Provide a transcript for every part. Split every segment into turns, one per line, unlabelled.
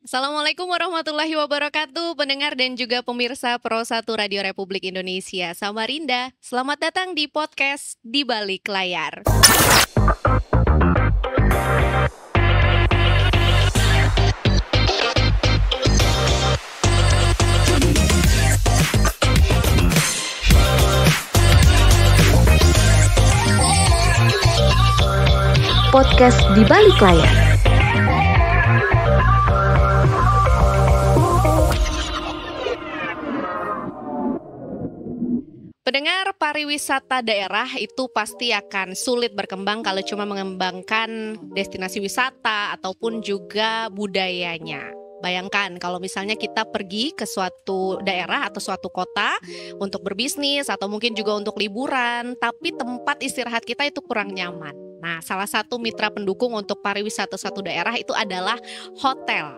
Assalamualaikum warahmatullahi wabarakatuh, pendengar dan juga pemirsa Pro 1 Radio Republik Indonesia Samarinda. Selamat datang di podcast Di Balik Layar.
Podcast Di Balik Layar.
Pendengar, pariwisata daerah itu pasti akan sulit berkembang kalau cuma mengembangkan destinasi wisata ataupun juga budayanya. Bayangkan kalau misalnya kita pergi ke suatu daerah atau suatu kota untuk berbisnis atau mungkin juga untuk liburan, tapi tempat istirahat kita itu kurang nyaman. Nah, salah satu mitra pendukung untuk pariwisata suatu daerah itu adalah hotel.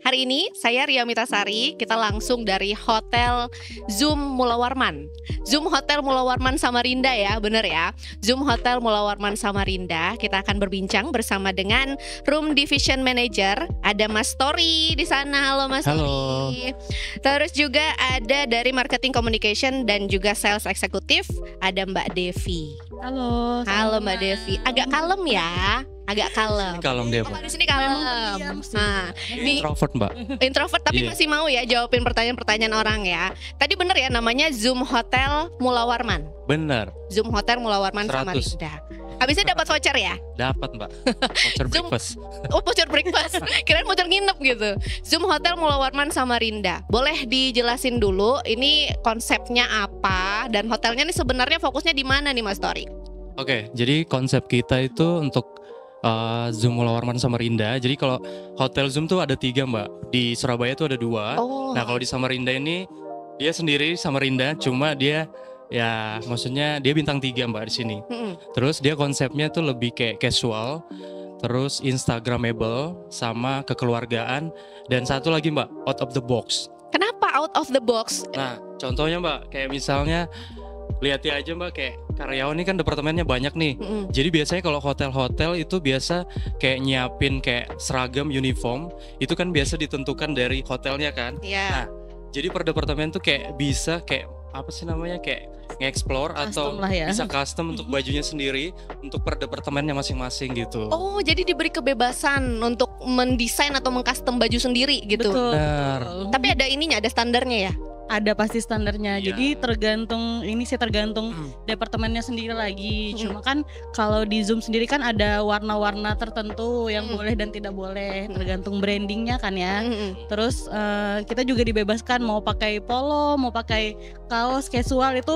Hari ini saya Ria Mitasari, kita langsung dari Hotel Zoom Mula Warman. Zoom Hotel Mula Warman Samarinda ya, bener ya. Zoom Hotel Mula Warman Samarinda. Kita akan berbincang bersama dengan Room Division Manager. Ada Mas Tori di sana. Halo Mas
Halo.
Tori. Terus juga ada dari Marketing Communication dan juga Sales Eksekutif, ada Mbak Devi.
Halo.
Halo Mbak Devi. Agak kalem ya. Agak kalem.
Kalem dia,
Oh,
Mbak.
di sini kalem. Nah, ini
Introvert, Mbak.
introvert tapi
Iya.
masih mau ya jawabin pertanyaan-pertanyaan orang ya. Tadi bener ya namanya Zoom Hotel Mula Warman.
Bener,
Zoom Hotel Mula Warman
100.
Samarinda. Habisnya dapat voucher ya?
dapat, Mbak. Voucher
Zoom.
breakfast.
Oh, voucher breakfast. Kirain voucher nginep gitu. Zoom Hotel Mula Warman Samarinda. Boleh dijelasin dulu ini konsepnya apa dan hotelnya nih sebenarnya fokusnya di mana nih Mas Tori?
Oke, jadi konsep kita itu untuk Zoom Mula Warman Samarinda. Jadi kalau Hotel Zoom tuh ada 3, Mbak. Di Surabaya tuh ada 2.
Oh.
Nah, kalau di Samarinda ini dia sendiri Samarinda, cuma dia ya maksudnya dia bintang 3, Mbak, di sini.
Mm-mm.
Terus dia konsepnya tuh lebih kayak casual, terus Instagramable sama kekeluargaan, dan satu lagi, Mbak, out of the box.
Kenapa out of the box?
Nah, contohnya, Mbak, kayak misalnya lihat ya aja, Mbak, kayak karyawan ini kan departemennya banyak nih.
Mm-mm.
Jadi biasanya kalau hotel-hotel itu biasa kayak nyiapin kayak seragam uniform, itu kan biasa ditentukan dari hotelnya kan.
Ya.
Jadi per departemen tuh kayak bisa kayak apa sih namanya, kayak nge-explore atau
Custom lah ya.
bisa custom untuk bajunya sendiri untuk per departemennya masing-masing gitu.
Oh, jadi diberi kebebasan untuk mendesain atau mengcustom baju sendiri gitu.
Betul.
Benar.
Tapi ada ininya, ada standarnya ya.
Ada pasti standarnya.
Iya.
Jadi tergantung tergantung departemennya sendiri lagi. Cuma kan kalau di Zoom sendiri kan ada warna-warna tertentu yang boleh dan tidak boleh, tergantung brandingnya kan ya.
Mm-mm.
Terus kita juga dibebaskan mau pakai polo, mau pakai kaos casual itu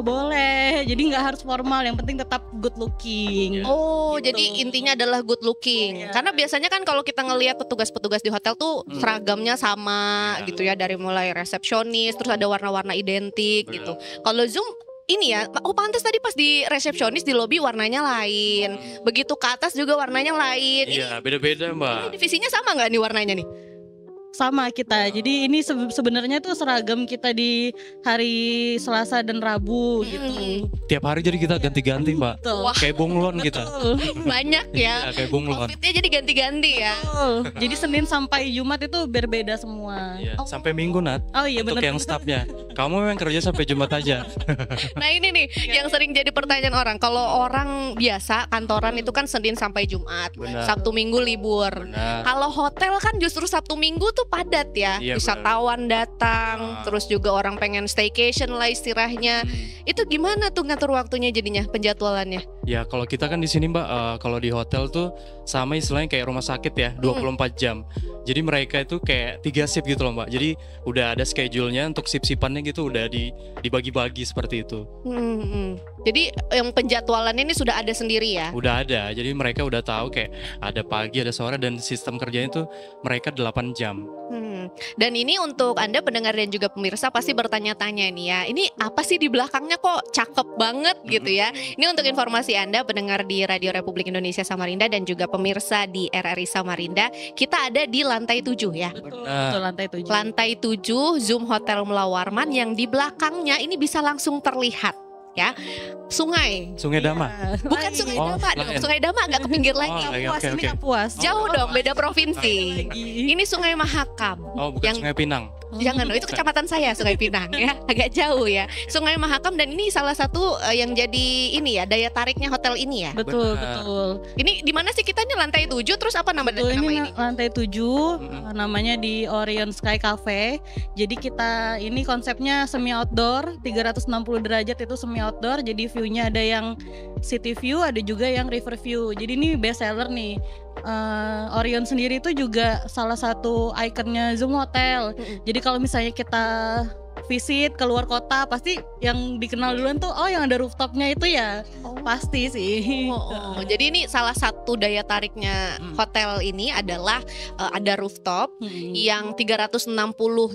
boleh. Jadi nggak harus formal, yang penting tetap good looking.
Oh,
Gitu.
jadi intinya adalah good looking.
Iya.
Karena biasanya kan kalau kita ngelihat petugas-petugas di hotel tuh seragamnya sama
Iya.
gitu ya, dari mulai resepsionis, terus ada warna-warna identik
Benar.
gitu. Kalau Zoom ini ya, oh pantas tadi pas di resepsionis di lobi warnanya lain. Begitu ke atas juga warnanya lain.
Iya, beda-beda,
Ini
Mbak.
divisinya sama nggak nih warnanya nih?
Sama kita. Jadi ini sebenarnya tuh seragam kita di hari Selasa dan Rabu gitu.
Tiap hari jadi kita ganti-ganti, Mbak.
Betul.
Wah.
Kayak bunglon kita.
Banyak ya.
Iya, kayak bunglon.
Outfitnya jadi ganti-ganti ya.
Betul. Jadi Senin sampai Jumat itu berbeda semua.
Iya,
Oh.
sampai Minggu, Nat.
Oh iya
Untuk
benar.
yang staffnya. Kamu memang kerja sampai Jumat aja.
Nah ini nih yang sering jadi pertanyaan orang. Kalau orang biasa kantoran itu kan Senin sampai Jumat,
Benar.
Sabtu Minggu libur.
Benar.
Kalau hotel kan justru Sabtu Minggu tuh padat ya.
Iya,
Wisatawan datang, terus juga orang pengen staycation lah istilahnya. Itu gimana tuh ngatur waktunya jadinya, penjadwalannya?
Ya kalau kita kan di sini, Mbak, kalau di hotel tuh sama istilahnya kayak rumah sakit ya, 24 jam. Jadi mereka itu kayak 3 shift gitu loh, Mbak. Jadi udah ada schedule-nya untuk shift-shiftannya gitu, udah dibagi-bagi seperti itu.
Jadi yang penjadwalannya ini sudah ada sendiri ya?
Udah ada. Jadi mereka udah tahu kayak ada pagi, ada sore, dan sistem kerjanya tuh mereka 8 jam.
Dan ini untuk Anda pendengar dan juga pemirsa pasti bertanya-tanya nih ya, ini apa sih di belakangnya kok cakep banget gitu ya. Ini untuk informasi Anda pendengar di Radio Republik Indonesia Samarinda dan juga pemirsa di RRI Samarinda, kita ada di lantai 7 ya.
Betul, lantai 7.
Lantai 7 Zoom Hotel Mula Warman yang di belakangnya ini bisa langsung terlihat ya. Sungai.
Sungai Dama.
Iya.
Bukan
Lain.
Sungai
Oh,
Dama dong.
lain.
Sungai Dama agak ke pinggir lagi.
Oh,
Kapuas,
oke,
ini
oke.
Kapuas.
Jauh dong, beda provinsi.
Lagi.
Ini Sungai Mahakam.
Oh, bukan
Yang
Sungai Pinang.
Jangan, itu kecamatan saya Sungai Pinang ya, agak jauh ya. Sungai Mahakam, dan ini salah satu yang jadi ini ya daya tariknya hotel ini ya.
Betul,
Benar.
betul.
Ini di mana sih kita, ini lantai 7, terus apa nama
Betul,
nama
ini
ini?
lantai 7, namanya di Orion Sky Cafe. Jadi kita ini konsepnya semi outdoor, 360 derajat itu semi outdoor. Jadi view-nya ada yang city view, ada juga yang river view. Jadi ini best seller nih. Orion sendiri itu juga salah satu ikonnya Zoom Hotel. Jadi kalau misalnya kita visit keluar kota, pasti yang dikenal duluan tuh yang ada rooftopnya itu ya. Pasti sih.
Jadi ini salah satu daya tariknya hotel ini adalah ada rooftop yang 360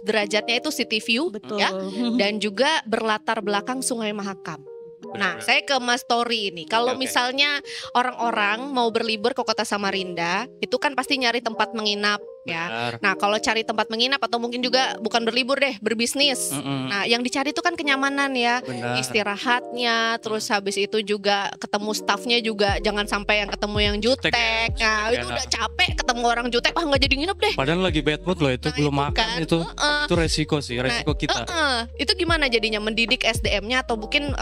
derajatnya itu city view,
Betul.
ya, dan juga berlatar belakang Sungai Mahakam. Nah, saya ke Mas Tori ini. Kalau
Oke.
misalnya orang-orang mau berlibur ke Kota Samarinda, itu kan pasti nyari tempat menginap ya.
Benar.
Nah, kalau cari tempat menginap atau mungkin juga bukan berlibur deh, berbisnis. Nah, yang dicari itu kan kenyamanan ya.
Benar.
Istirahatnya, terus habis itu juga ketemu staffnya juga jangan sampai yang ketemu yang
Jutek
jutek.
ya,
Nah,
jutek
itu
ya,
udah capek ketemu orang jutek, nggak jadi nginep deh.
Padahal lagi bad mood loh itu,
Nah,
belum
itu
makan
kan.
itu.
Heeh.
Itu resiko sih, resiko kita.
Itu gimana jadinya mendidik SDM-nya atau mungkin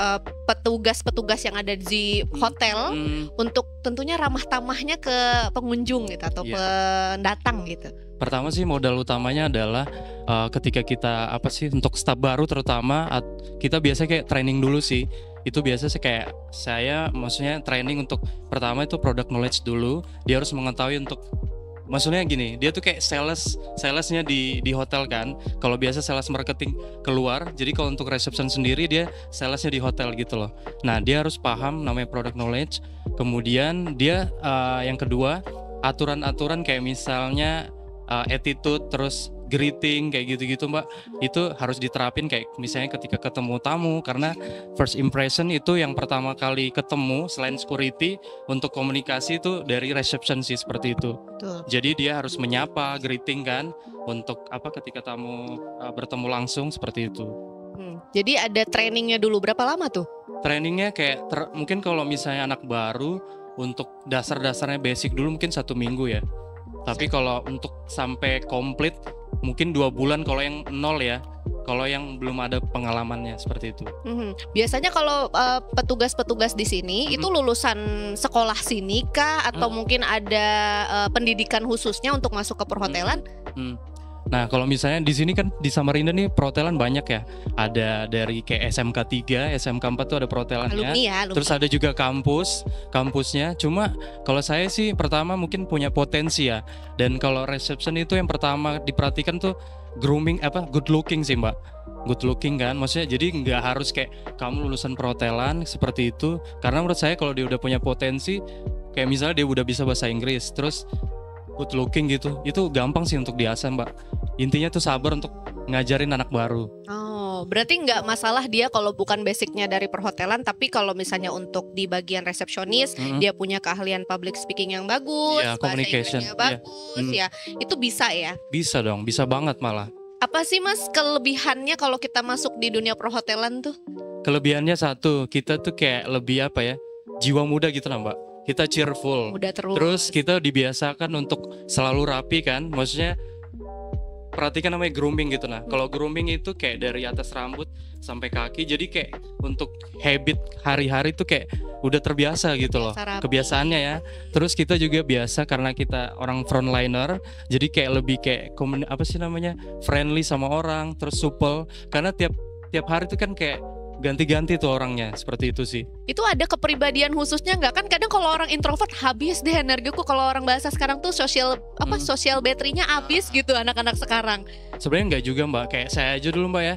petugas-petugas yang ada di hotel untuk tentunya ramah tamahnya ke pengunjung gitu atau
Iya.
pendatang gitu.
Pertama sih modal utamanya adalah ketika kita untuk staf baru terutama kita biasa kayak training dulu sih. Itu biasa sih kayak saya maksudnya training untuk pertama itu product knowledge dulu. Dia harus mengetahui untuk maksudnya gini, dia tuh kayak salesnya di hotel kan. Kalau biasa sales marketing keluar, jadi kalau untuk reception sendiri dia salesnya di hotel gitu loh. Nah, dia harus paham namanya product knowledge. Kemudian dia yang kedua, aturan-aturan kayak misalnya attitude, terus greeting kayak gitu-gitu Mbak, itu harus diterapin kayak misalnya ketika ketemu tamu, karena first impression itu yang pertama kali ketemu selain security untuk komunikasi itu dari reception sih seperti itu.
Betul.
Jadi dia harus menyapa, greeting kan untuk ketika tamu bertemu langsung seperti itu.
Jadi ada trainingnya dulu, berapa lama tuh?
Trainingnya kayak mungkin kalau misalnya anak baru untuk dasar-dasarnya basic dulu mungkin 1 minggu ya. Tapi kalau untuk sampai komplit mungkin 2 bulan kalau yang nol ya. Kalau yang belum ada pengalamannya seperti itu.
Biasanya kalau petugas-petugas di sini itu lulusan sekolah sini kah atau mungkin ada pendidikan khususnya untuk masuk ke perhotelan?
Nah, kalau misalnya di sini kan di Samarinda nih perhotelan banyak ya. Ada dari kayak SMK 3, SMK 4 tuh ada perhotelannya.
Alumni ya, alumni.
Terus ada juga kampusnya. Cuma kalau saya sih pertama mungkin punya potensi ya. Dan kalau reception itu yang pertama diperhatikan tuh grooming good looking sih Mbak. Good looking kan. Maksudnya jadi nggak harus kayak kamu lulusan perhotelan seperti itu. Karena menurut saya kalau dia udah punya potensi, kayak misalnya dia udah bisa bahasa Inggris, terus good looking gitu, itu gampang sih untuk diasah Mbak. Intinya tuh sabar untuk ngajarin anak baru.
Oh, berarti nggak masalah dia kalau bukan basicnya dari perhotelan, tapi kalau misalnya untuk di bagian resepsionis dia punya keahlian public speaking yang bagus,
Iya,
bahasa
communication,
Inggrisnya
iya.
bagus ya, itu bisa ya.
Bisa dong, bisa banget malah.
Apa sih Mas kelebihannya kalau kita masuk di dunia perhotelan tuh?
Kelebihannya satu, kita tuh kayak lebih jiwa muda gitu lah Mbak. Kita cheerful.
Udah
Terus kita dibiasakan untuk selalu rapi kan. Maksudnya perhatikan namanya grooming gitu nah. Kalau grooming itu kayak dari atas rambut sampai kaki. Jadi kayak untuk habit hari-hari tuh kayak udah terbiasa gitu loh.
Biasa rapi.
Kebiasaannya ya. Terus kita juga biasa karena kita orang frontliner. Jadi kayak lebih kayak friendly sama orang, terus supel. Karena tiap hari tuh kan kayak ganti-ganti tuh orangnya, seperti itu sih.
Itu ada kepribadian khususnya nggak? Kan kadang kalau orang introvert habis deh energiku, kalau orang bahasa sekarang tuh social battery-nya habis gitu anak-anak sekarang.
Sebenarnya nggak juga Mbak, kayak saya aja dulu Mbak ya.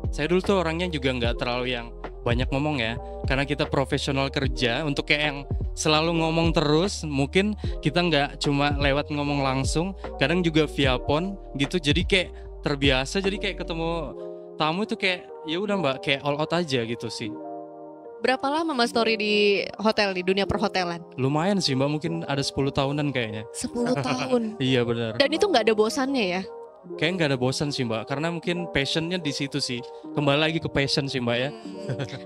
Saya dulu tuh orangnya juga nggak terlalu yang banyak ngomong ya, karena kita profesional kerja untuk kayak yang selalu ngomong terus. Mungkin kita nggak cuma lewat ngomong langsung, kadang juga via phone gitu. Jadi kayak terbiasa, jadi kayak ketemu tamu itu kayak ya udah Mbak, kayak all out aja gitu sih.
Berapa lama Mas Tori di hotel, di dunia perhotelan?
Lumayan sih Mbak, mungkin ada 10 tahunan kayaknya.
10 tahun.
Iya benar.
Dan itu nggak ada bosannya ya?
kayak nggak ada bosan sih Mbak, karena mungkin passionnya di situ sih. Kembali lagi ke passion sih Mbak ya.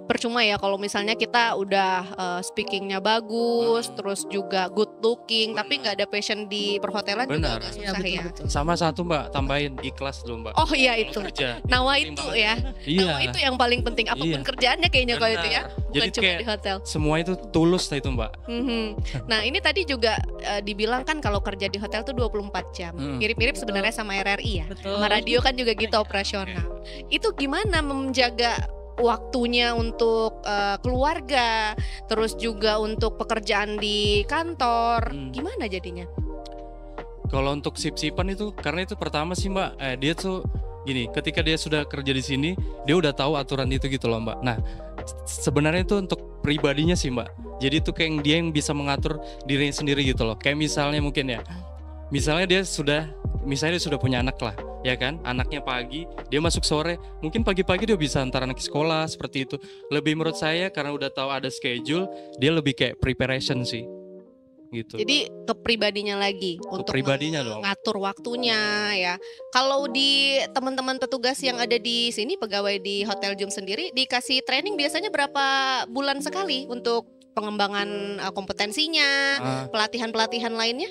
Percuma ya kalau misalnya kita udah speakingnya bagus, terus juga good looking, tapi nggak ada passion di perhotelan juga
Benar.
agak
Iya,
susah
betul,
ya.
betul.
Sama satu Mbak, tambahin ikhlas dulu Mbak.
Oh iya
Kalau
itu.
kerja.
Nawa
penting
itu
banget.
ya.
Iya.
Nawa itu yang paling penting apapun
Iya.
kerjaannya kayaknya kalau itu ya.
Benar.
Bukan
Jadi
cuma
kayak
di hotel.
semua itu tulus lah itu Mbak.
Mhm. Nah ini tadi juga dibilang kan kalau kerja di hotel tuh 24 jam. Mirip-mirip sebenarnya sama RRI ya.
Betul.
Sama radio kan juga gitu operasional. Itu gimana menjaga waktunya untuk keluarga, terus juga untuk pekerjaan di kantor, gimana jadinya?
Kalau untuk sip-sipan itu, karena itu pertama sih Mbak, dia tuh gini, ketika dia sudah kerja di sini, dia udah tahu aturan itu gitu loh Mbak. Nah, sebenarnya itu untuk pribadinya sih Mbak. Jadi itu kayak dia yang bisa mengatur dirinya sendiri gitu loh. Kayak misalnya mungkin ya, misalnya dia sudah punya anak lah, ya kan? Anaknya pagi, dia masuk sore, mungkin pagi-pagi dia bisa antar anak ke sekolah seperti itu. Lebih menurut saya karena udah tahu ada schedule, dia lebih kayak preparation sih. Gitu.
Jadi ke pribadinya lagi untuk
pribadinya dong.
ngatur waktunya ya. Kalau di teman-teman petugas yang ada di sini pegawai di Hotel Zoom sendiri dikasih training biasanya berapa bulan sekali untuk pengembangan kompetensinya, pelatihan-pelatihan lainnya?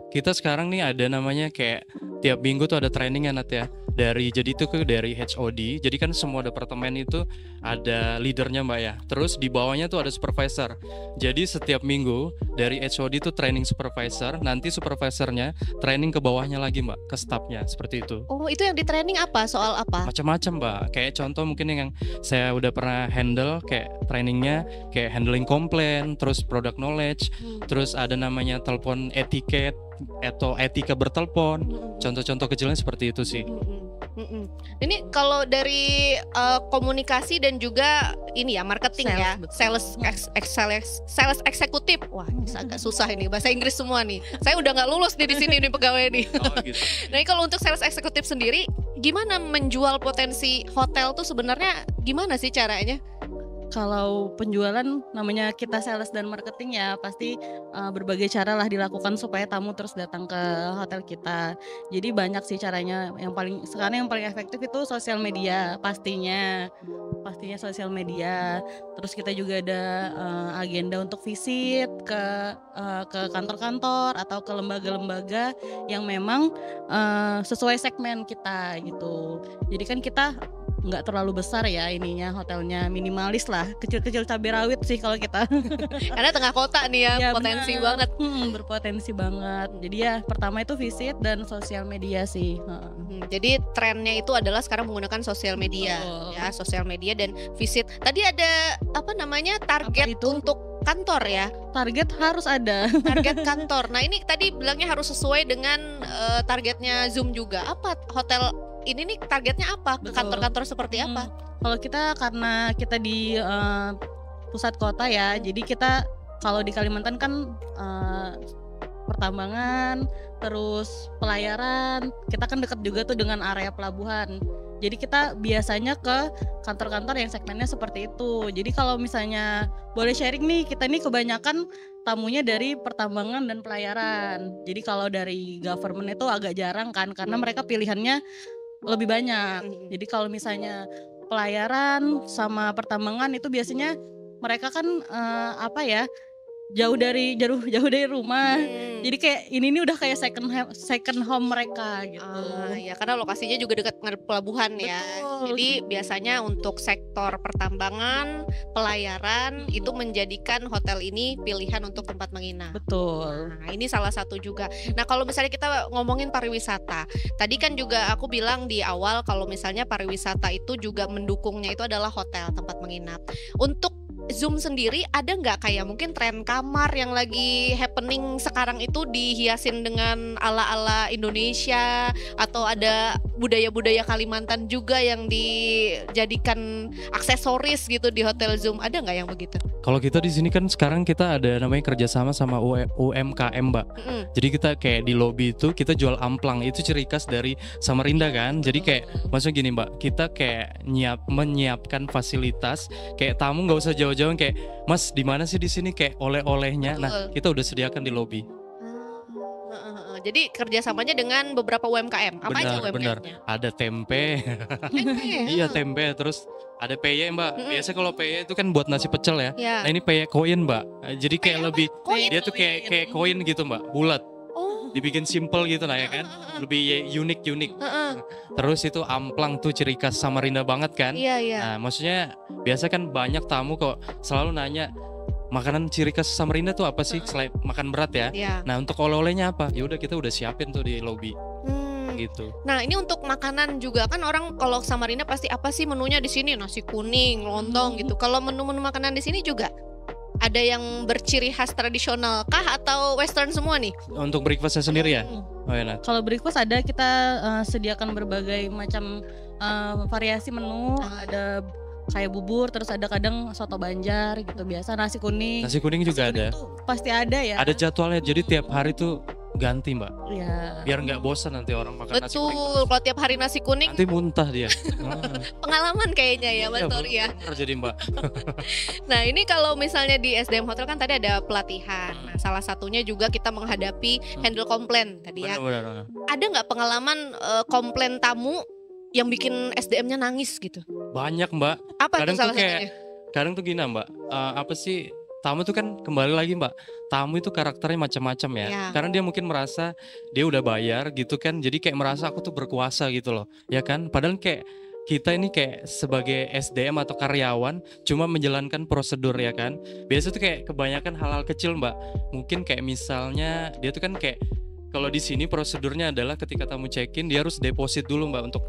Kita sekarang nih ada namanya kayak tiap minggu tuh ada training ya Nat ya. Dari HOD. Jadi kan semua departemen itu ada leadernya Mbak ya. Terus di bawahnya tuh ada supervisor. Jadi setiap minggu dari HOD tuh training supervisor, nanti supervisornya training ke bawahnya lagi Mbak, ke staffnya seperti itu.
Oh, itu yang di training apa? Soal apa?
Macam-macam Mbak. Kayak contoh mungkin yang saya udah pernah handle kayak trainingnya kayak handling komplain, terus product knowledge, terus ada namanya telepon etiket atau etika bertelepon. Contoh-contoh kecilnya seperti itu sih.
Ini kalau dari komunikasi dan juga ini ya marketing
Sales,
ya,
betul.
sales eksekutif. Wah, ini agak susah ini bahasa Inggris semua nih. Saya udah nggak lulus nih di sini nih pegawai nih.
Oh gitu.
Nah, kalau untuk sales eksekutif sendiri, gimana menjual potensi hotel tuh sebenarnya gimana sih caranya?
Kalau penjualan namanya kita sales dan marketing ya pasti berbagai cara lah dilakukan supaya tamu terus datang ke hotel kita. Jadi banyak sih caranya. Sekarang yang paling efektif itu sosial media pastinya sosial media. Terus kita juga ada agenda untuk visit ke kantor-kantor atau ke lembaga-lembaga yang memang sesuai segmen kita gitu. Jadi kan kita nggak terlalu besar ya ininya, hotelnya minimalis lah, kecil-kecil cabai rawit sih kalau kita.
Karena tengah kota nih ya,
Ya,
potensi
benar.
banget.
Berpotensi banget. Jadi ya pertama itu visit dan sosial media sih.
Jadi trennya itu adalah sekarang menggunakan sosial media,
Betul.
ya sosial media dan visit. Tadi ada apa namanya target
Apa itu?
untuk kantor ya,
Target harus ada.
target kantor. Nah ini tadi bilangnya harus sesuai dengan targetnya Zoom juga. Apa hotel ini nih targetnya apa? Ke
Betul.
kantor-kantor seperti apa?
Kalau kita karena kita di pusat kota ya, jadi kita kalau di Kalimantan kan pertambangan, terus pelayaran, kita kan dekat juga tuh dengan area pelabuhan. Jadi kita biasanya ke kantor-kantor yang segmennya seperti itu. Jadi kalau misalnya boleh sharing nih, kita ini kebanyakan tamunya dari pertambangan dan pelayaran. Jadi kalau dari government itu agak jarang kan, karena mereka pilihannya lebih banyak. Jadi kalau misalnya pelayaran sama pertambangan itu biasanya mereka kan jauh dari rumah. Jadi kayak ini nih udah kayak second home mereka gitu.
Ya karena lokasinya juga dekat dengan pelabuhan ya.
Betul.
Jadi biasanya untuk sektor pertambangan, pelayaran itu menjadikan hotel ini pilihan untuk tempat menginap.
Betul.
Nah, ini salah satu juga. Nah, kalau misalnya kita ngomongin pariwisata, tadi kan juga aku bilang di awal kalau misalnya pariwisata itu juga mendukungnya itu adalah hotel, tempat menginap. Untuk Zoom sendiri ada nggak kayak mungkin tren kamar yang lagi happening sekarang itu dihiasin dengan ala-ala Indonesia, atau ada budaya-budaya Kalimantan juga yang dijadikan aksesoris gitu di hotel Zoom, ada nggak yang begitu?
Kalau kita di sini kan sekarang kita ada namanya kerjasama sama UMKM Mbak. Jadi kita kayak di lobby itu kita jual amplang, itu ciri khas dari Samarinda kan. Jadi kayak maksudnya gini Mbak, kita kayak menyiapkan fasilitas kayak tamu nggak usah jauh-jauh kayak Mas di mana sih di sini kayak oleh-olehnya. Nah
Betul.
kita udah sediakan di lobby.
Jadi kerjasamanya dengan beberapa UMKM. Apa aja
Benar.
UMKM-nya?
Ada tempe. Iya tempe, terus ada peye Mbak. Biasa kalau peye itu kan buat nasi pecel ya.
Ya.
Nah ini peye koin Mbak. Jadi kayak
Peye apa?
lebih
Koin?
dia tuh kayak koin gitu Mbak, bulat.
Oh.
Dibikin simple gitu nah ya kan. Lebih unik.
Heeh.
Terus itu amplang tuh ciri khas Samarinda banget kan.
Iya.
Nah maksudnya biasa kan banyak tamu kok selalu nanya makanan ciri khas Samarinda tuh apa sih selain makan berat ya.
Iya.
Nah untuk oleh-olehnya apa? Ya udah kita udah siapin tuh di lobby gitu.
Nah ini untuk makanan juga kan orang kalau Samarinda pasti apa sih menunya di sini, nasi kuning, lontong gitu. Kalau menu-menu makanan di sini juga ada yang berciri khas tradisional kah atau western semua nih?
Untuk breakfastnya sendiri ya? Oh ya Nat.
Kalau breakfast ada, kita sediakan berbagai macam variasi menu. Ada kayak bubur, terus ada kadang soto Banjar gitu, biasa nasi kuning.
Nasi kuning juga
Nasi kuning
ada.
tuh pasti ada ya.
Ada jadwalnya, jadi tiap hari tuh ganti Mbak.
Ya.
Biar nggak bosan nanti orang makan nasi kuning.
Betul, kalau tiap hari nasi kuning
Nanti muntah dia.
pengalaman kayaknya ya Mas Tori ya.
Bener jadi Mbak.
Nah ini kalau misalnya di SDM Hotel kan tadi ada pelatihan. Nah salah satunya juga kita menghadapi handle komplain tadi ya.
Bener.
Ada nggak pengalaman komplain tamu yang bikin SDM-nya nangis gitu?
Banyak Mbak.
Apa
Kadang
tuh salah
tuh kayak
satunya?
kadang tuh gini Mbak. Apa sih? Tamu tuh kan kembali lagi Mbak. Tamu itu karakternya macam-macam ya.
Ya.
Karena dia mungkin merasa dia udah bayar gitu kan. Jadi kayak merasa aku tuh berkuasa gitu loh. Ya kan? Padahal kayak kita ini kayak sebagai SDM atau karyawan cuma menjalankan prosedur ya kan. Biasa tuh kayak kebanyakan hal-hal kecil Mbak. Mungkin kayak misalnya dia tuh kan kayak kalau di sini prosedurnya adalah ketika tamu check-in dia harus deposit dulu Mbak untuk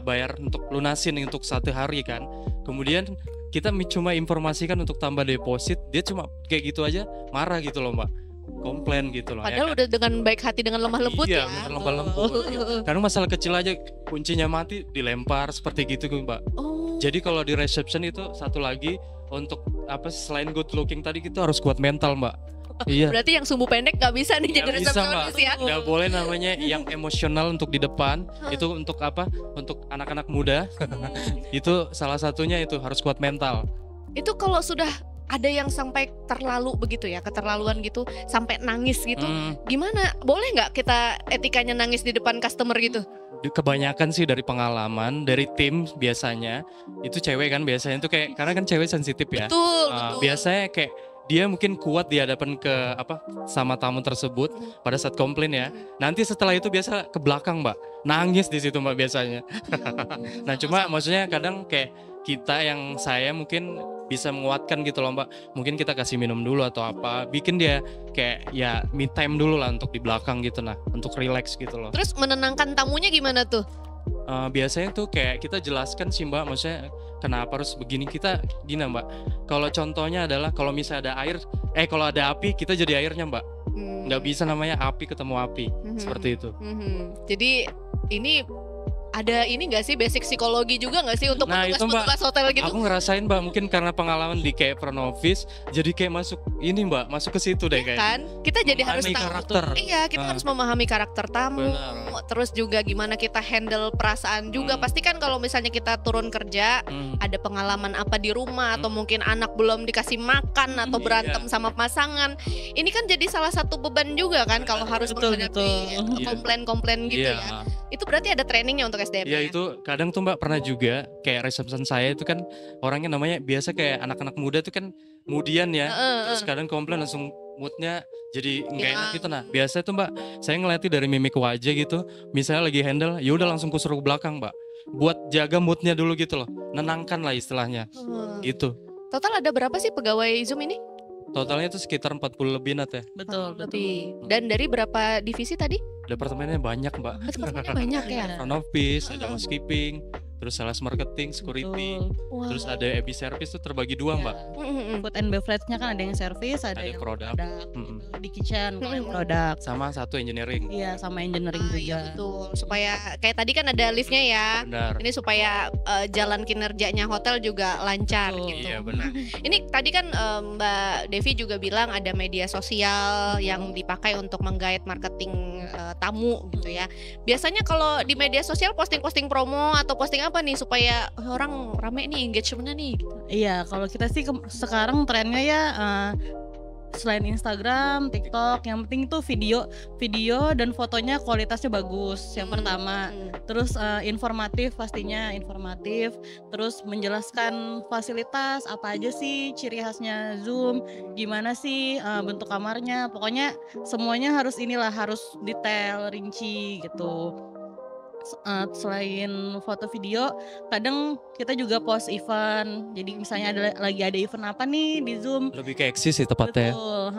bayar untuk lunasin untuk 1 hari kan. Kemudian kita cuma informasikan untuk tambah deposit, dia cuma kayak gitu aja marah gitu loh Mbak. Komplain gitu loh.
Padahal
ya kan?
udah dengan baik hati dengan lemah lembut
Iya,
ya.
bener, lemah lembut. Karena masalah kecil aja kuncinya mati dilempar seperti gitu Mbak.
Oh.
Jadi kalau di reception itu satu lagi untuk apa selain good looking tadi kita harus kuat mental Mbak. Iya.
Berarti yang sumbu pendek nggak bisa nih jadi
Nggak bisa Mbak.
resepsionis ya.
Nggak boleh namanya yang emosional untuk di depan. Itu untuk apa? Untuk anak-anak muda. Itu salah satunya itu harus kuat mental.
Itu kalau sudah ada yang sampai terlalu begitu ya, keterlaluan gitu, sampai nangis gitu, gimana? Boleh nggak kita etikanya nangis di depan customer gitu?
Kebanyakan sih dari pengalaman dari tim biasanya itu cewek kan biasanya itu kayak karena kan cewek sensitif ya.
Betul.
Biasanya kayak dia mungkin kuat di hadapan ke apa sama tamu tersebut pada saat komplain ya. Nanti setelah itu biasa ke belakang Mbak, nangis di situ Mbak biasanya. Nah cuma maksudnya kadang kayak kita yang saya mungkin bisa menguatkan gitu loh Mbak. Mungkin kita kasih minum dulu atau apa, bikin dia kayak ya me time dulu lah untuk di belakang gitu nah, untuk relax gitu loh.
Terus menenangkan tamunya gimana tuh?
Biasanya tuh kayak kita jelaskan sih Mbak, maksudnya kenapa harus begini, kita gini Mbak. Kalau contohnya adalah kalau misalnya ada air, kalau ada api kita jadi airnya Mbak. Nggak bisa namanya api ketemu api, seperti itu.
Jadi ini ada ini nggak sih basic psikologi juga nggak sih untuk
Nah, itu, Mbak,
petugas hotel gitu?
Aku ngerasain Mbak, mungkin karena pengalaman di kayak front office, jadi kayak masuk ini Mbak, masuk ke situ deh kayak.
Kan kita jadi harus
Memahami
tahu
karakter.
Iya, kita harus memahami karakter tamu.
Benar.
Terus juga gimana kita handle perasaan juga. Pasti kan kalau misalnya kita turun kerja, ada pengalaman apa di rumah atau mungkin anak belum dikasih makan atau berantem sama pasangan. Ini kan jadi salah satu beban juga kan kalau harus
Betul,
menghadapi
betul.
komplain-komplain gitu
Iya.
ya. Itu berarti ada trainingnya untuk SDM
Ya
ya?
itu kadang tuh Mbak pernah juga kayak reception saya itu kan orangnya namanya biasa kayak anak-anak muda tuh kan kemudian ya. Terus kadang komplain langsung moodnya jadi nggak enak gitu. Nah biasa tuh Mbak saya ngeliatnya dari mimik wajah gitu. Misalnya lagi handle, ya udah langsung kusuruh ke belakang Mbak. Buat jaga moodnya dulu gitu loh. Nenangkan lah istilahnya. Gitu.
Total ada berapa sih pegawai Zoom ini?
Totalnya tuh sekitar 40 lebih Nat ya.
Betul.
Lebih. Dan dari berapa divisi tadi?
Departemennya banyak Mbak.
Departemennya banyak ya.
Front office, ada housekeeping, terus sales marketing, security,
Wow.
terus ada EB service tuh terbagi dua Mbak.
Food and beverage-nya kan ada yang service, ada
Ada
yang
produk.
gitu. Di kitchen kalau yang produk.
Sama satu engineering.
Iya, sama engineering
Iya
juga.
betul. Supaya kayak tadi kan ada liftnya ya.
Benar.
Ini supaya jalan kinerjanya hotel juga lancar
Betul.
gitu.
Iya benar.
Ini tadi kan Mbak Devi juga bilang ada media sosial yang dipakai untuk menggait marketing tamu gitu ya. Biasanya kalau di media sosial posting-posting promo atau posting apa nih supaya orang rame nih engagementnya nih. Gitu.
Iya, kalau kita sih sekarang trennya ya selain Instagram, TikTok, yang penting itu video dan fotonya kualitasnya bagus. Yang pertama, terus informatif, pastinya informatif, terus menjelaskan fasilitas apa aja sih ciri khasnya Zoom, gimana sih bentuk kamarnya, pokoknya semuanya harus harus detail, rinci gitu. Selain foto video, kadang kita juga post event. Jadi misalnya lagi ada event apa nih di Zoom.
Lebih ke eksis sih tepatnya.
Betul.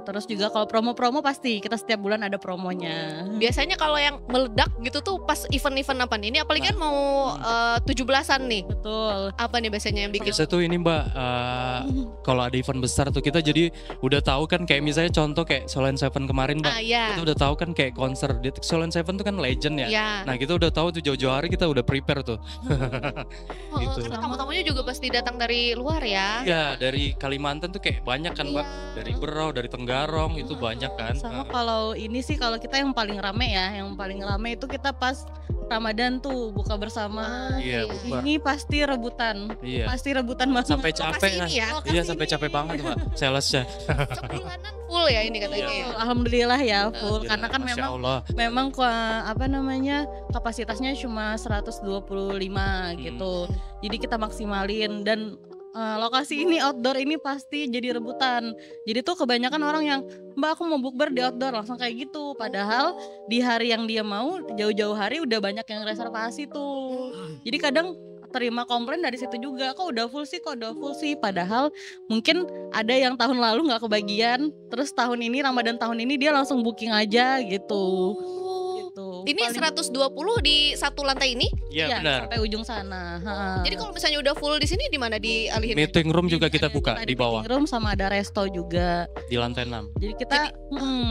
Terus juga kalau promo-promo pasti kita setiap bulan ada promonya.
Biasanya kalau yang meledak gitu tuh pas event-event apa nih? Ini apalagi kan mau 17-an nih.
Betul.
Apa nih biasanya yang bikin?
Biasa tuh ini Mbak, kalau ada event besar tuh kita jadi udah tahu kan, kayak misalnya contoh kayak Solen Seven kemarin Mbak.
Iya.
Kita udah tahu kan kayak konser di Solen Seven tuh kan legend ya.
Iya.
Nah kita udah tahu tuh jauh-jauh hari kita udah prepare tuh. Gitu.
Karena tamu-tamunya juga pasti datang dari luar ya.
Iya, dari Kalimantan tuh kayak banyak kan Mbak. Dari Berau, dari Tenggarong itu banyak kan.
Sama kalau ini sih, kalau kita yang paling rame ya, yang paling rame itu kita pas Ramadan tuh buka bersama.
Iya, buka.
Ini pasti rebutan.
Iya.
Pasti rebutan banget.
Sampai capek
Lokasi ini ya?
Iya, sampai capek banget Mbak. Salesnya.
Sebulanan full ya ini katanya ya.
Alhamdulillah ya full,
Iya,
karena kan
Masya
memang
Allah.
kapasitasnya cuma 125 gitu. Jadi kita maksimalin, dan lokasi ini outdoor ini pasti jadi rebutan. Jadi tuh kebanyakan orang yang, Mbak aku mau bukber di outdoor, langsung kayak gitu. Padahal di hari yang dia mau, jauh-jauh hari udah banyak yang reservasi tuh. Jadi kadang terima komplain dari situ juga, kok udah full sih. Padahal mungkin ada yang tahun lalu nggak kebagian, terus tahun ini Ramadan tahun ini dia langsung booking aja gitu.
Ini 120 di satu lantai ini.
Iya benar.
Sampai ujung sana.
Jadi kalau misalnya udah full di sini di mana dialihin?
Meeting room juga kita buka
Ada
di bawah
meeting room sama ada resto juga.
di lantai 6.
Jadi kita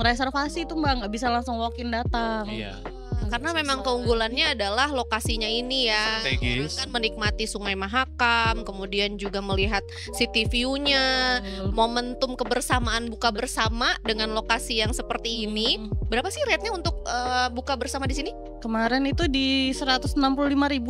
reservasi tuh Mbak, nggak bisa langsung walk-in datang.
Iya.
Karena memang keunggulannya adalah lokasinya ini ya.
Strategis.
Kan menikmati Sungai Mahakam, kemudian juga melihat city view-nya, momentum kebersamaan buka bersama dengan lokasi yang seperti ini. Berapa sih rate-nya untuk buka bersama di sini?
Kemarin itu di 165.000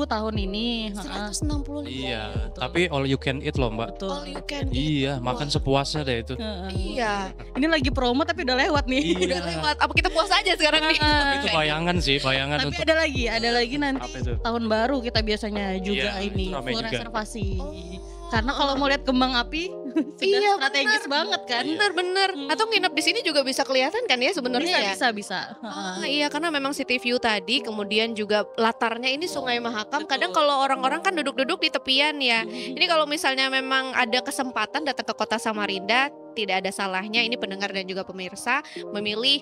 tahun ini.
165.
Iya, tapi all you can eat loh Mbak.
Betul.
All you can eat.
Iya, makan sepuasnya deh itu.
Iya.
Ini lagi promo tapi udah lewat nih.
Udah lewat. Apa kita puas aja sekarang nih?
Itu bayangan sih, bayangan
Tapi
untuk
ada lagi nanti
apa itu?
tahun baru kita biasanya juga
Iya,
ini
itu ramai
full
juga.
reservasi. Karena kalau mau lihat kembang api sudah
Iya,
strategis banget kan.
Bener-bener. Atau nginep di sini juga bisa kelihatan kan ya sebenarnya ya?
Bisa.
Iya, karena memang city view tadi, kemudian juga latarnya ini Sungai Mahakam. Kadang kalau orang-orang kan duduk-duduk di tepian ya. Ini kalau misalnya memang ada kesempatan datang ke Kota Samarinda, tidak ada salahnya ini pendengar dan juga pemirsa memilih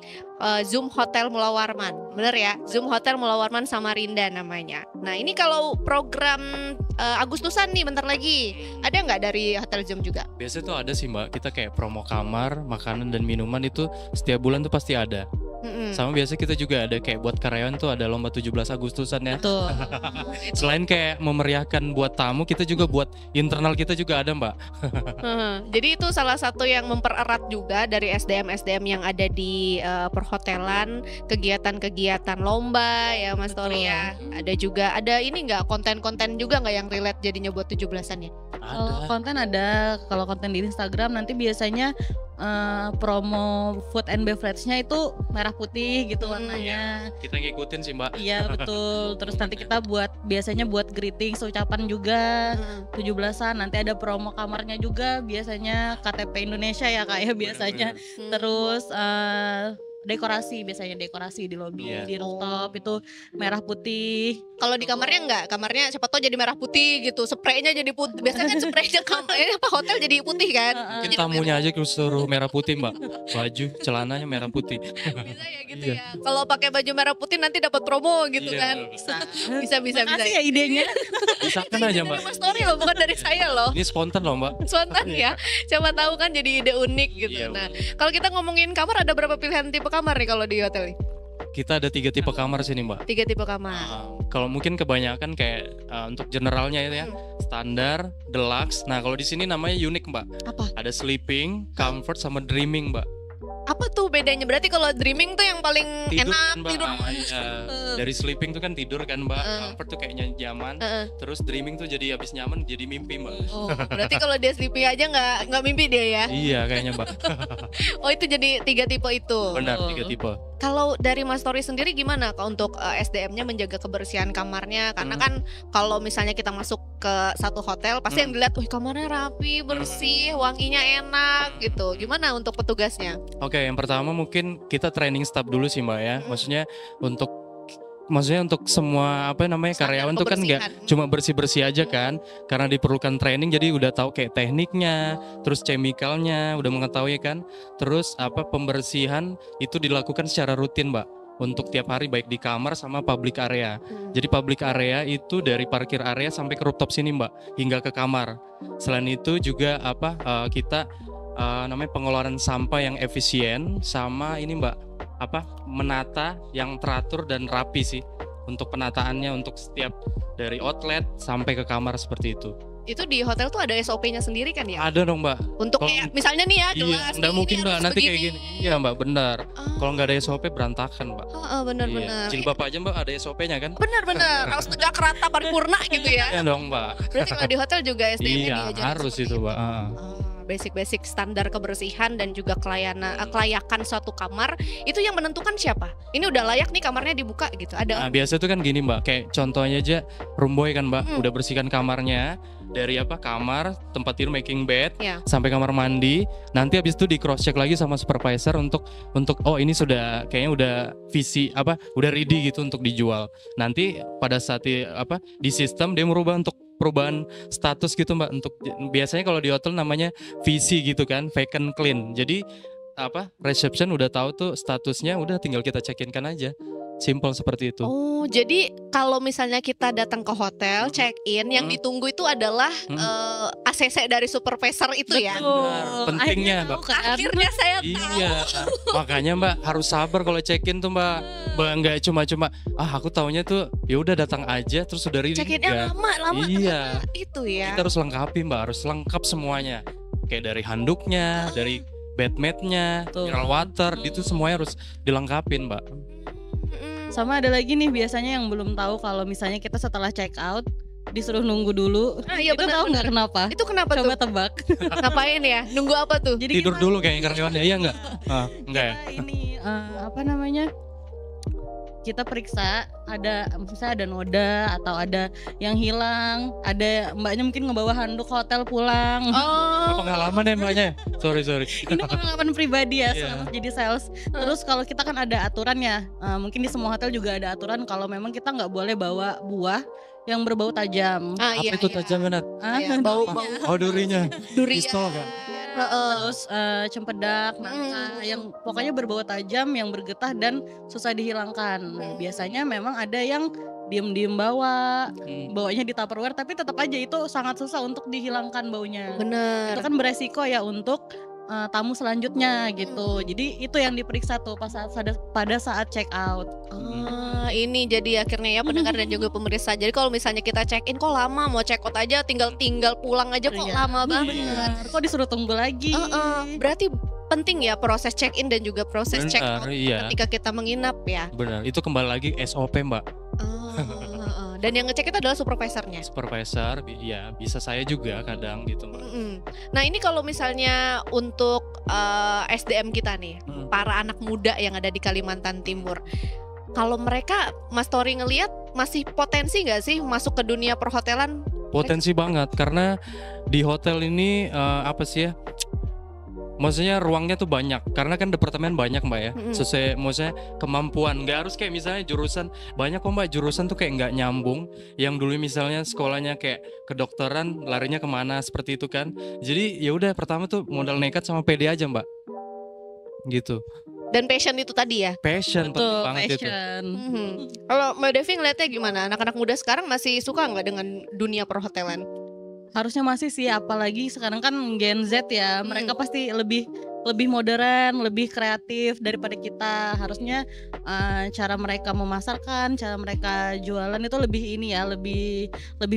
Zoom Hotel Mula Warman. Bener ya? Zoom Hotel Mula Warman Samarinda namanya. Nah, ini kalau program Agustusan nih bentar lagi. Ada nggak dari Hotel Zoom juga?
Biasanya tuh ada sih Mbak, kita kayak promo kamar, makanan dan minuman itu setiap bulan tuh pasti ada. Sama biasa kita juga ada kayak buat karyawan tuh ada lomba 17 Agustusan ya.
Betul.
Selain kayak memeriahkan buat tamu, kita juga buat internal kita juga ada Mbak.
Jadi itu salah satu yang mempererat juga dari SDM-SDM yang ada di perhotelan, kegiatan-kegiatan lomba ya Mas Tori ya. Ada juga, ada ini nggak konten-konten juga nggak yang relate jadinya buat 17-an ya?
Kalau konten ada, kalau konten di Instagram nanti biasanya promo food and beverage-nya itu merah putih gitu warnanya.
Kita ngikutin sih Mbak.
Iya betul. Terus nanti kita biasanya buat greeting, ucapan juga 17-an. Nanti ada promo kamarnya juga, biasanya KTP Indonesia ya Kak ya biasanya. Terus dekorasi di lobi, di rooftop itu merah putih.
Kalau di kamarnya enggak, kamarnya siapa tahu jadi merah putih gitu, spraynya jadi putih. Biasanya kan spraynya hotel jadi putih kan.
Mungkin tamunya aja suruh merah putih Mbak. Baju, celananya merah putih.
Bisa ya gitu ya. Kalau pakai baju merah putih nanti dapat promo gitu kan. Bisa.
Makasih ya idenya.
Misalkan aja Mbak.
Mas Tori loh, bukan dari saya loh.
Ini spontan loh Mbak.
Spontan ya. Siapa tahu kan jadi ide unik gitu.
Iya,
Nah, kalau kita ngomongin kamar, ada berapa pilihan tipe kamar nih kalau di hotel ini?
Kita ada 3 tipe kamar sini Mbak.
3 tipe kamar.
Kalau mungkin kebanyakan kayak untuk generalnya itu ya, standar, deluxe. Nah kalau di sini namanya unik Mbak.
Apa?
Ada sleeping, comfort sama dreaming Mbak.
Apa tuh bedanya? Berarti kalau dreaming tuh yang paling
Tidur
enak
kan Mbak.
tidur.
Iya. Dari sleeping tuh kan tidur kan Mbak. Comfort tuh kayaknya nyaman. Terus dreaming tuh jadi habis nyaman jadi mimpi Mbak.
Oh, berarti kalau dia sleeping aja nggak mimpi dia ya?
Iya kayaknya Mbak.
Oh, itu jadi 3 tipe itu.
Benar 3 tipe.
Kalau dari Mas Tori sendiri gimana untuk SDM-nya menjaga kebersihan kamarnya? Karena kan kalau misalnya kita masuk ke satu hotel pasti yang dilihat, wih kamarnya rapi, bersih, wanginya enak gitu. Gimana untuk petugasnya?
Oke, yang pertama mungkin kita training staff dulu sih Mbak ya. Maksudnya untuk semua karyawan tuh kan nggak cuma bersih-bersih aja kan, karena diperlukan training jadi udah tahu kayak tekniknya, terus chemicalnya udah mengetahui kan, terus pembersihan itu dilakukan secara rutin Mbak untuk tiap hari baik di kamar sama public area. Jadi public area itu dari parkir area sampai ke rooftop sini Mbak hingga ke kamar. Selain itu juga kita pengeluaran sampah yang efisien sama ini Mbak menata yang teratur dan rapi sih untuk penataannya untuk setiap dari outlet sampai ke kamar seperti itu.
Itu di hotel tuh ada SOP-nya sendiri kan ya?
Ada dong Mbak.
Untuk kayak misalnya nih ya gelas.
Iya, nggak mungkin Mbak nanti kayak gini. Iya Mbak benar. Kalau nggak ada SOP berantakan Mbak.
Benar-benar.
Jilbab aja Mbak ada SOP-nya kan?
Benar-benar. Harus tegak rata paripurna gitu ya.
Iya dong Mbak.
Berarti kalau di hotel juga SDM-nya
Iya
diajarin
harus
seperti
itu Mbak.
Basic-basic standar kebersihan dan juga kelayakan suatu kamar itu yang menentukan siapa? Ini udah layak nih kamarnya dibuka gitu.
Nah, biasa tuh kan gini Mbak, kayak contohnya aja room boy kan Mbak, udah bersihkan kamarnya dari kamar, tempat tidur, making bed, sampai kamar mandi. Nanti habis itu di cross check lagi sama supervisor untuk oh ini sudah kayaknya udah udah ready gitu untuk dijual. Nanti pada saat di sistem dia merubah untuk perubahan status gitu Mbak, untuk biasanya kalau di hotel namanya VC gitu kan, vacant clean. Jadi reception udah tahu tuh statusnya, udah tinggal kita check-in-kan aja. Simple seperti itu.
Oh, jadi kalau misalnya kita datang ke hotel, check-in, yang ditunggu itu adalah ACC dari supervisor itu ya?
Pentingnya Mbak.
Akhirnya saya tahu.
Iya, makanya Mbak harus sabar kalau check-in tuh Mbak. Nggak cuma aku taunya tuh ya udah datang aja terus udah ready.
Check-innya lama.
Iya.
Itu ya.
Kita harus lengkapi Mbak, harus lengkap semuanya. Kayak dari handuknya, dari bedmatnya, mineral water, itu semuanya harus dilengkapin Mbak.
Sama ada lagi nih biasanya yang belum tahu kalau misalnya kita setelah check out disuruh nunggu dulu.
Iya,
itu tahu nggak kenapa?
Itu kenapa
Coba
tuh?
tebak.
Ngapain ya? Nunggu apa tuh?
Jadi
tidur dulu kayaknya karyawannya, iya nggak? Enggak ya?
Ini kita periksa misalnya ada noda atau ada yang hilang, ada mbaknya mungkin ngebawa handuk hotel pulang.
Pengalaman ya mbaknya. Sorry.
Ini pengalaman pribadi ya selama jadi sales. Terus kalau kita kan ada aturan ya, mungkin di semua hotel juga ada aturan kalau memang kita nggak boleh bawa buah yang berbau tajam.
Apa itu tajam banget?
Bau.
Durinya.
Durian.
Pistol kan?
Terus cempedak, nangka, yang pokoknya berbau tajam, yang bergetah dan susah dihilangkan. Nah, biasanya memang ada yang diem-diem bawanya di Tupperware, tapi tetap aja itu sangat susah untuk dihilangkan baunya.
Bener.
Itu kan beresiko ya untuk tamu selanjutnya gitu. Jadi itu yang diperiksa tuh pada saat check out.
Ini jadi akhirnya ya pendengar dan juga pemirsa. Jadi kalau misalnya kita check in kok lama, mau check out aja tinggal pulang aja kok lama banget.
Kok disuruh tunggu lagi?
Berarti penting ya proses check in dan juga proses check out ketika kita menginap ya.
Benar. Itu kembali lagi SOP Mbak.
Dan yang ngecek itu adalah supervisornya.
Supervisor, ya bisa saya juga kadang gitu Mbak.
Nah ini kalau misalnya untuk SDM kita nih, para anak muda yang ada di Kalimantan Timur, kalau mereka Mas Tori ngelihat masih potensi nggak sih masuk ke dunia perhotelan?
Potensi banget karena di hotel ini maksudnya ruangnya tuh banyak karena kan departemen banyak Mbak ya. Sesuai maksudnya kemampuan, nggak harus kayak misalnya jurusan banyak kok Mbak, jurusan tuh kayak nggak nyambung. Yang dulu misalnya sekolahnya kayak kedokteran larinya kemana seperti itu kan. Jadi ya udah pertama tuh modal nekat sama pede aja Mbak. Gitu.
Dan passion itu tadi ya?
Passion, penting banget itu.
Kalau Mbak Devi ngeliatnya gimana? Anak-anak muda sekarang masih suka nggak dengan dunia perhotelan?
Harusnya masih sih, apalagi sekarang kan Gen Z ya, mereka pasti lebih lebih modern, lebih kreatif daripada kita. Harusnya cara mereka memasarkan, cara mereka jualan itu lebih ini ya, lebih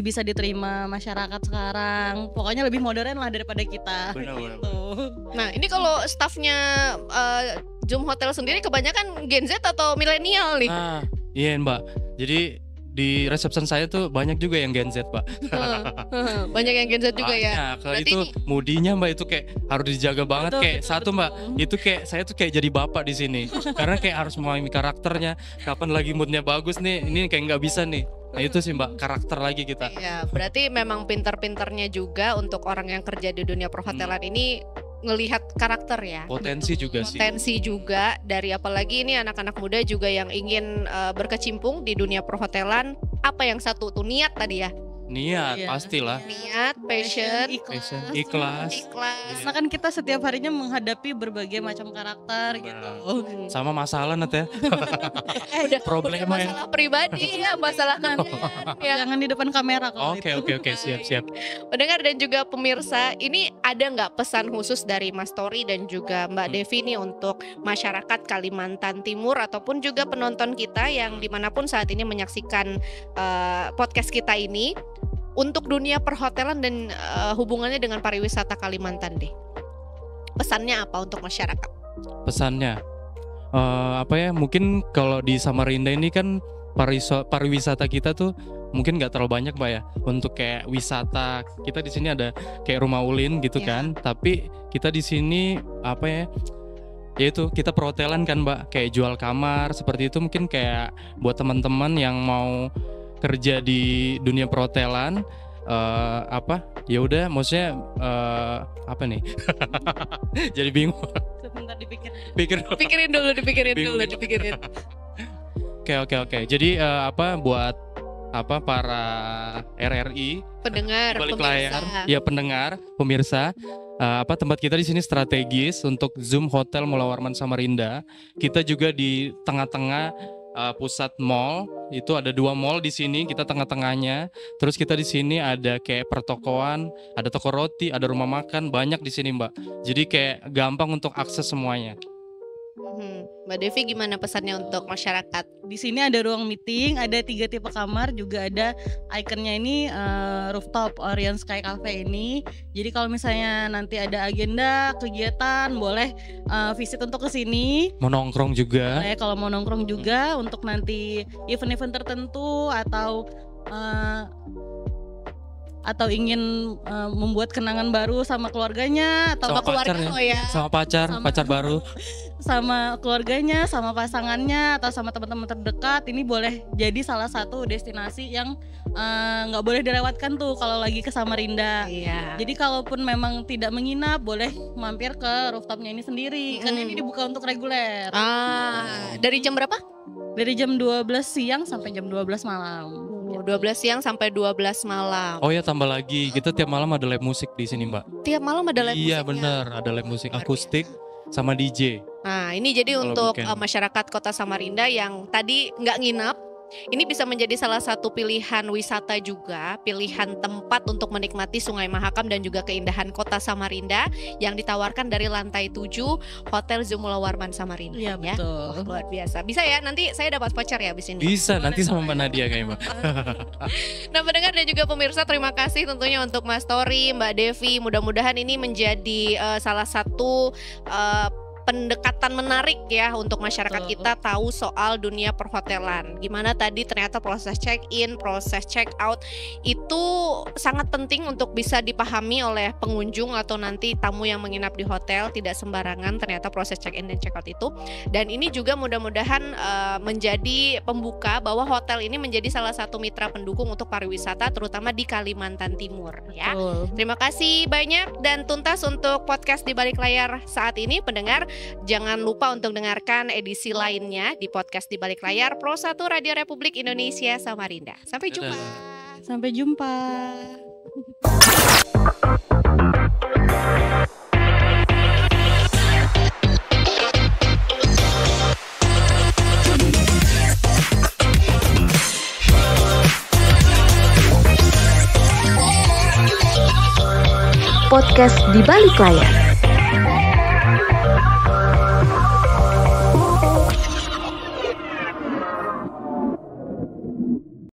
bisa diterima masyarakat sekarang. Pokoknya lebih modern lah daripada kita.
Benar.
Gitu.
Nah, ini kalau staffnya Zoom Hotel sendiri kebanyakan Gen Z atau milenial nih?
Nah, iya Mbak. Jadi di resepsi saya tuh banyak juga yang Gen Z, Pak.
Banyak yang Gen Z juga ya.
Berarti itu moodinya Mbak itu kayak harus dijaga banget.
Betul,
Kayak
betul,
satu
betul.
Mbak, itu kayak saya tuh kayak jadi bapak di sini. Karena kayak harus memahami karakternya. Kapan lagi moodnya bagus nih, ini kayak nggak bisa nih. Nah itu sih Mbak, karakter lagi kita.
Iya, berarti memang pinter-pinternya juga untuk orang yang kerja di dunia perhotelan ini ngelihat karakter ya.
Potensi juga sih.
Potensi juga dari apalagi ini anak-anak muda juga yang ingin berkecimpung di dunia perhotelan. Apa yang satu tuh niat tadi ya?
Niat,
Iya.
pastilah.
Niat, passion,
Passion, ikhlas.
ikhlas.
Karena kan kita setiap harinya menghadapi berbagai macam karakter gitu.
Sama masalah Nat ya.
Udah
Problema ya.
masalah pribadi ya, masalah kalian ya.
Jangan di depan kamera kalau itu.
Oke, siap.
Pendengar dan juga pemirsa, ini ada nggak pesan khusus dari Mas Tori dan juga Mbak Devi nih untuk masyarakat Kalimantan Timur ataupun juga penonton kita yang dimanapun saat ini menyaksikan podcast kita ini untuk dunia perhotelan dan hubungannya dengan pariwisata Kalimantan deh. Pesannya apa untuk masyarakat?
Pesannya apa ya, mungkin kalau di Samarinda ini kan pariwisata kita tuh mungkin nggak terlalu banyak Mbak ya, untuk kayak wisata. Kita di sini ada kayak rumah ulin gitu
Ya.
kan, tapi kita di sini apa ya, yaitu kita perhotelan kan Mbak, kayak jual kamar seperti itu. Mungkin kayak buat teman-teman yang mau kerja di dunia perhotelan, apa ya udah, maksudnya apa nih? Jadi bingung.
Sebentar dipikir.
Dipikirin dulu.
Oke. Jadi apa buat apa para RRI
Pendengar,
balik
pemirsa.
layar, ya pendengar, pemirsa, apa tempat kita di sini strategis untuk Zoom Hotel Mula Warman Samarinda. Kita juga di tengah-tengah pusat mall. Itu ada 2 mall di sini, kita tengah-tengahnya. Terus kita di sini ada kayak pertokoan, ada toko roti, ada rumah makan, banyak di sini Mbak. Jadi kayak gampang untuk akses semuanya.
Mbak Devi gimana pesannya untuk masyarakat?
Di sini ada ruang meeting, ada 3 tipe kamar, juga ada ikonnya ini rooftop Orion Sky Cafe ini. Jadi kalau misalnya nanti ada agenda kegiatan, boleh visit untuk ke sini.
Mau nongkrong juga.
Kalau mau nongkrong juga untuk nanti event-event tertentu atau ingin membuat kenangan baru sama keluarganya atau
Sama
keluarga
pacar ya.
lo ya.
Sama pacar baru.
sama keluarganya, sama pasangannya atau sama teman-teman terdekat, ini boleh jadi salah satu destinasi yang nggak boleh dilewatkan tuh kalau lagi ke Samarinda.
Iya.
Jadi kalaupun memang tidak menginap, boleh mampir ke rooftopnya ini sendiri. Kan ini dibuka untuk reguler.
Dari jam berapa?
Dari jam 12 siang sampai jam 12 malam.
12 siang sampai 12 malam.
Oh ya, tambah lagi, kita tiap malam ada live musik di sini Mbak.
Tiap malam ada live
Iya
musiknya.
bener, ada live musik
Luar
akustik sama DJ.
Nah, ini jadi
Kalau
untuk
weekend.
masyarakat Kota Samarinda yang tadi nggak nginap, ini bisa menjadi salah satu pilihan wisata juga, pilihan tempat untuk menikmati Sungai Mahakam dan juga keindahan Kota Samarinda yang ditawarkan dari lantai 7 Hotel Zoom Mula Warman Samarinda.
Iya
ya.
betul.
Luar biasa. Bisa ya, nanti saya dapat pacar ya abis ini.
Bisa, nanti sama Mbak Nadia kayaknya Mbak.
Nah, pendengar dan juga pemirsa, terima kasih tentunya untuk Mas Tori, Mbak Devi. Mudah-mudahan ini menjadi salah satu pendekatan menarik ya untuk masyarakat
Betul.
kita tahu soal dunia perhotelan. Gimana tadi ternyata proses check-in, proses check-out itu sangat penting untuk bisa dipahami oleh pengunjung atau nanti tamu yang menginap di hotel. Tidak sembarangan ternyata proses check-in dan check-out itu. Dan ini juga mudah-mudahan menjadi pembuka bahwa hotel ini menjadi salah satu mitra pendukung untuk pariwisata terutama di Kalimantan Timur ya.
Betul.
Terima kasih banyak dan tuntas untuk podcast di balik layar saat ini. Pendengar, jangan lupa untuk dengarkan edisi lainnya di podcast di balik layar Pro 1 Radio Republik Indonesia Samarinda. Sampai jumpa.
Sampai jumpa.
Podcast di balik layar.